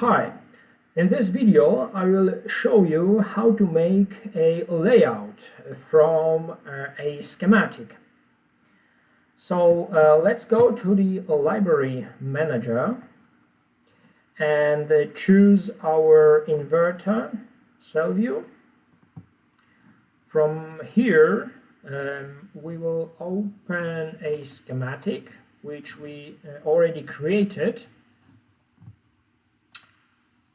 Hi, in this video I will show you how to make a layout from a schematic. So let's go to the library manager and choose our inverter cell view. From here we will open a schematic which we already created.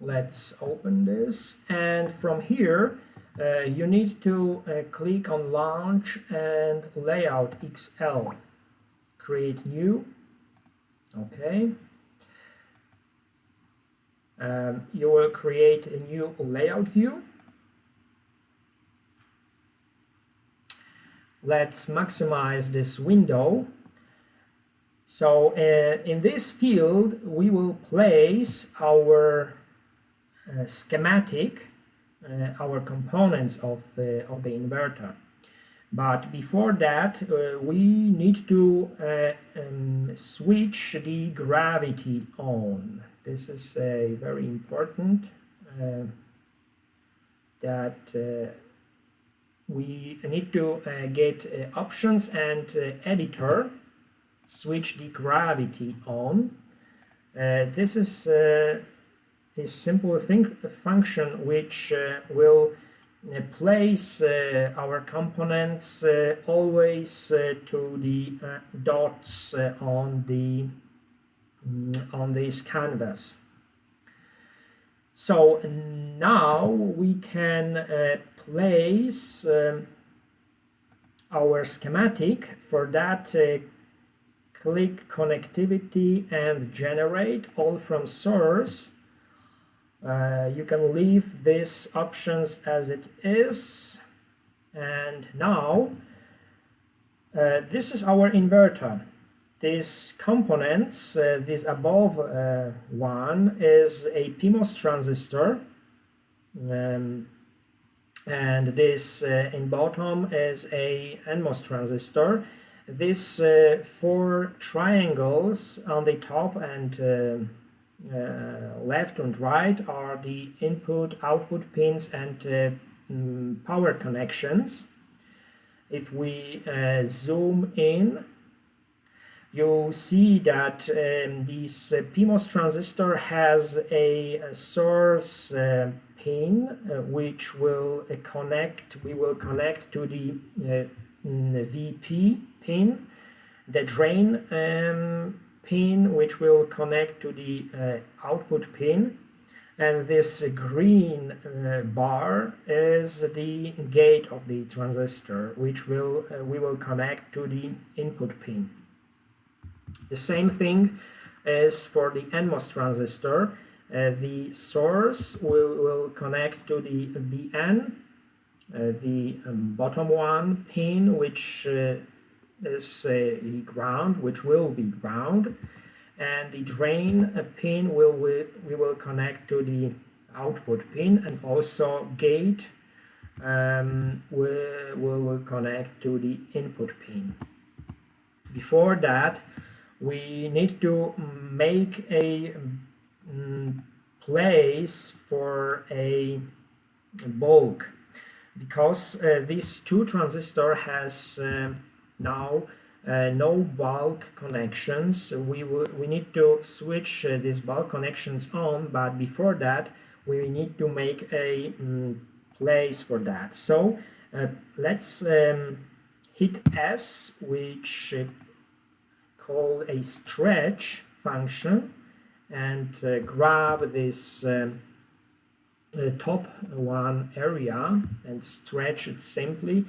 Let's open this, and from here you need to click on Launch and Layout XL. Create new. Okay. You will create a new layout view. Let's maximize this window. So in this field we will place our schematic, our components of the inverter. But before that we need to switch the gravity on. This is very important that we need to get options and editor, switch the gravity on. This is a simple function which will place our components always to the dots on this canvas. So now we can place our schematic. For that, click connectivity and generate all from source. You can leave these options as it is, and now this is our inverter. These components, this above one is a PMOS transistor, and this in bottom is a NMOS transistor. These four triangles on the top and left and right are the input output pins and power connections. If we zoom in, you'll see that this PMOS transistor has a source pin which will we will connect to the VP pin, the drain pin which will connect to the output pin, and this green bar is the gate of the transistor which we will connect to the input pin. The same thing is for the NMOS transistor. The source will connect to the VN, the bottom one pin which is the ground, which will be ground, and the drain pin we will connect to the output pin, and also gate will connect to the input pin. Before that, we need to make a place for a bulb, because these two transistor has now no bulb connections. We need to switch these bulb connections on, but before that we need to make a place for that. So let's hit S, which call a stretch function, and grab this top one area and stretch it simply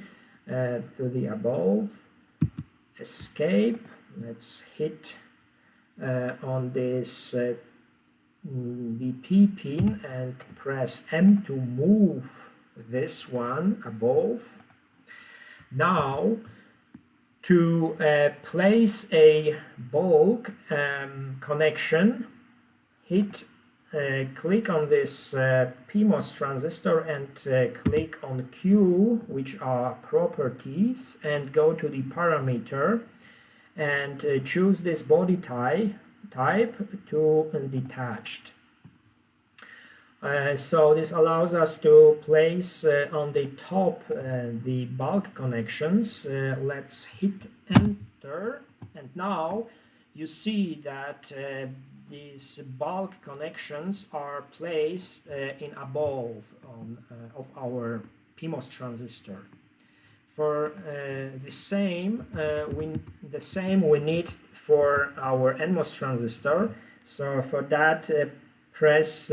to the above. Escape. Let's hit on this VP pin and press M to move this one above. Now to place a bulb connection, click on this PMOS transistor and click on Q, which are properties, and go to the parameter and choose this body type to detached. So this allows us to place on the top the bulk connections. Let's hit enter, and now you see that these bulk connections are placed in above of our PMOS transistor. For the same we need for our NMOS transistor. So for that, press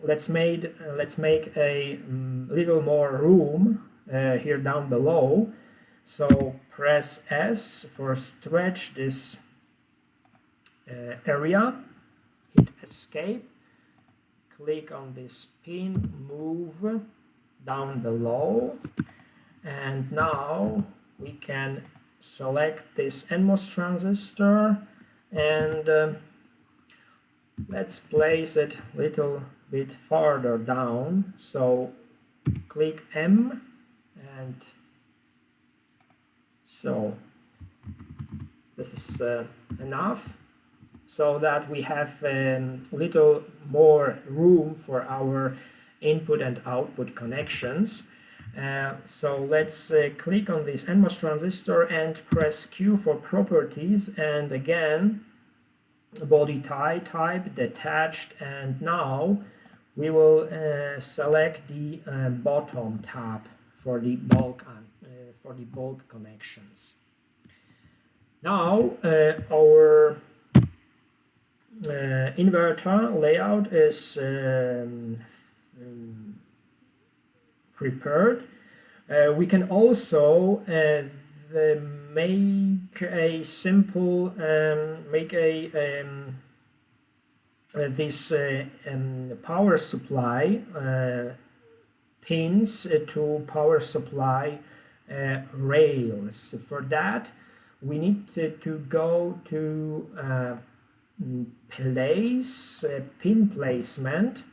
let's make a little more room here down below. So press S for stretch this area, hit escape, click on this pin, move down below, and now we can select this NMOS transistor and let's place it a little bit farther down. So click M, and so this is enough, so that we have a little more room for our input and output connections. So let's click on this NMOS transistor and press Q for properties, and again body type detached, and now we will select the bottom tab for the bulk connections. Now our inverter layout is prepared. We can also make a simple this power supply pins to power supply rails. For that, we need to go to place pin placement.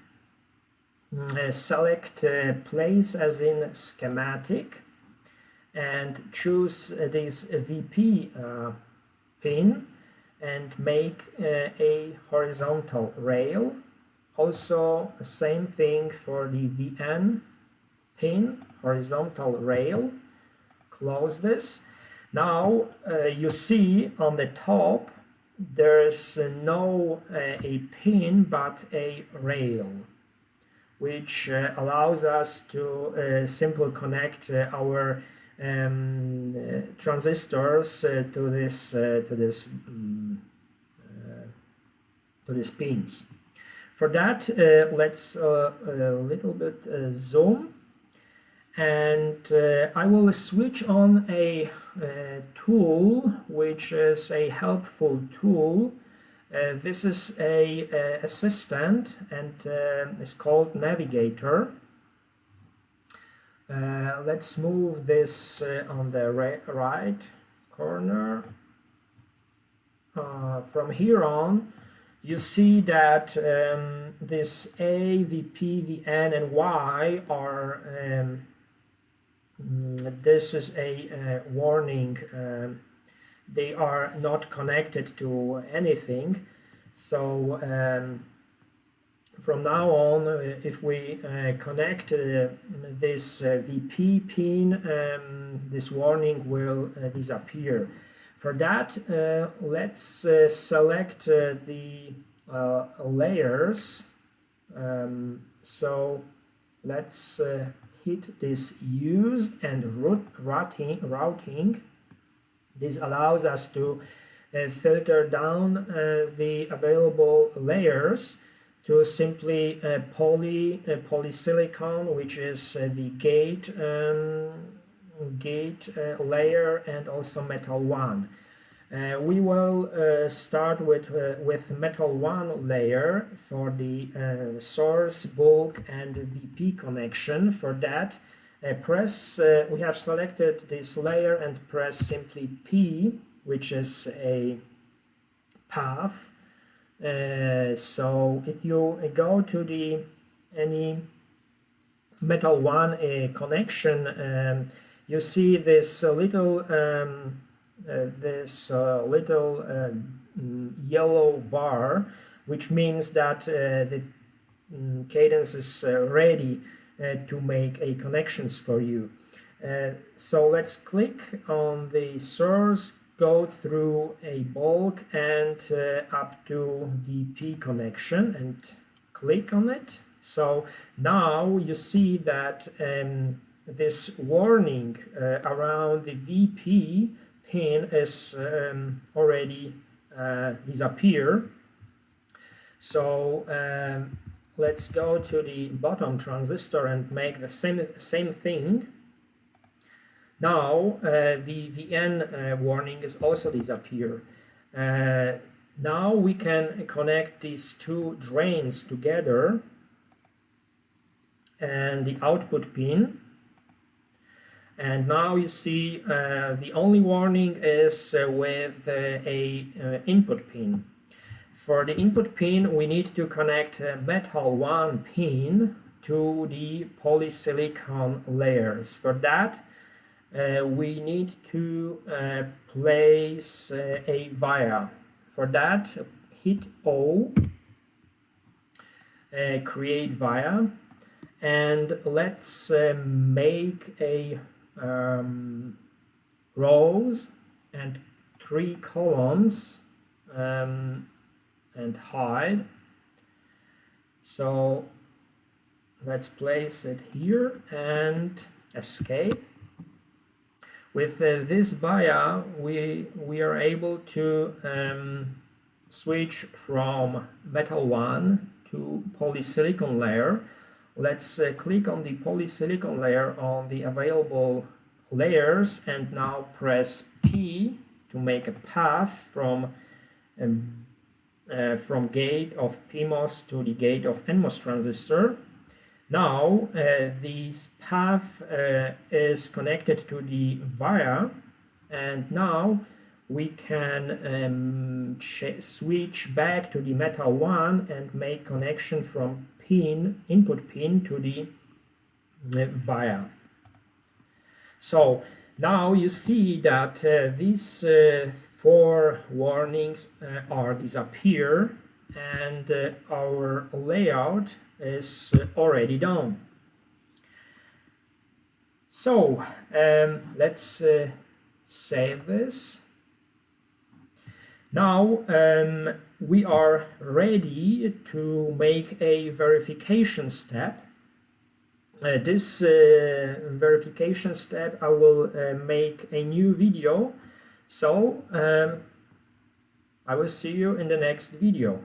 Select place as in schematic and choose this VP pin and make a horizontal rail. Also same thing for the VN pin, horizontal rail. Close this. Now you see on the top there's no a pin but a rail, which allows us to simply connect our transistors to these pins. For that, let's a little bit zoom, and I will switch on a tool which is a helpful tool. This is a assistant, and it's called Navigator. Let's move this on the right corner. From here on, you see that this A, VP, VN, and Y are this is a warning. They are not connected to anything. So from now on, if we connect this VP pin, this warning will disappear. For that, let's select the layers. So let's hit this used and routing. This allows us to filter down the available layers to simply polysilicon, which is the gate layer, and also metal 1. We will start with metal 1 layer for the source, bulk, and VP connection. For that, press we have selected this layer and press simply P, which is a path. So if you go to the any metal 1 connection, you see this little yellow bar, which means that Cadence is ready to make a connections for you. So let's click on the source, go through a bulk and up to VP connection and click on it. So now you see that this warning around the VP pin is already disappear. So let's go to the bottom transistor and make the same thing. Now the VN warning is also disappear. Now we can connect these two drains together and the output pin. And now you see the only warning is with a input pin. For the input pin, we need to connect metal 1 pin to the polysilicon layers. For that, we need to place a via. For that, hit O, create via, and let's make a rows and 3 columns and hide. So let's place it here and escape. With this via we are able to switch from metal 1 to polysilicon layer. Let's click on the polysilicon layer on the available layers and now press P to make a path from gate of PMOS to the gate of NMOS transistor. Now this path is connected to the via, and now we can switch back to the metal 1 and make connection from input pin to the via. So now you see that these 4 warnings are disappear, and our layout is already done. So let's save this. Now we are ready to make a verification step. This verification step I will make a new video. So I will see you in the next video.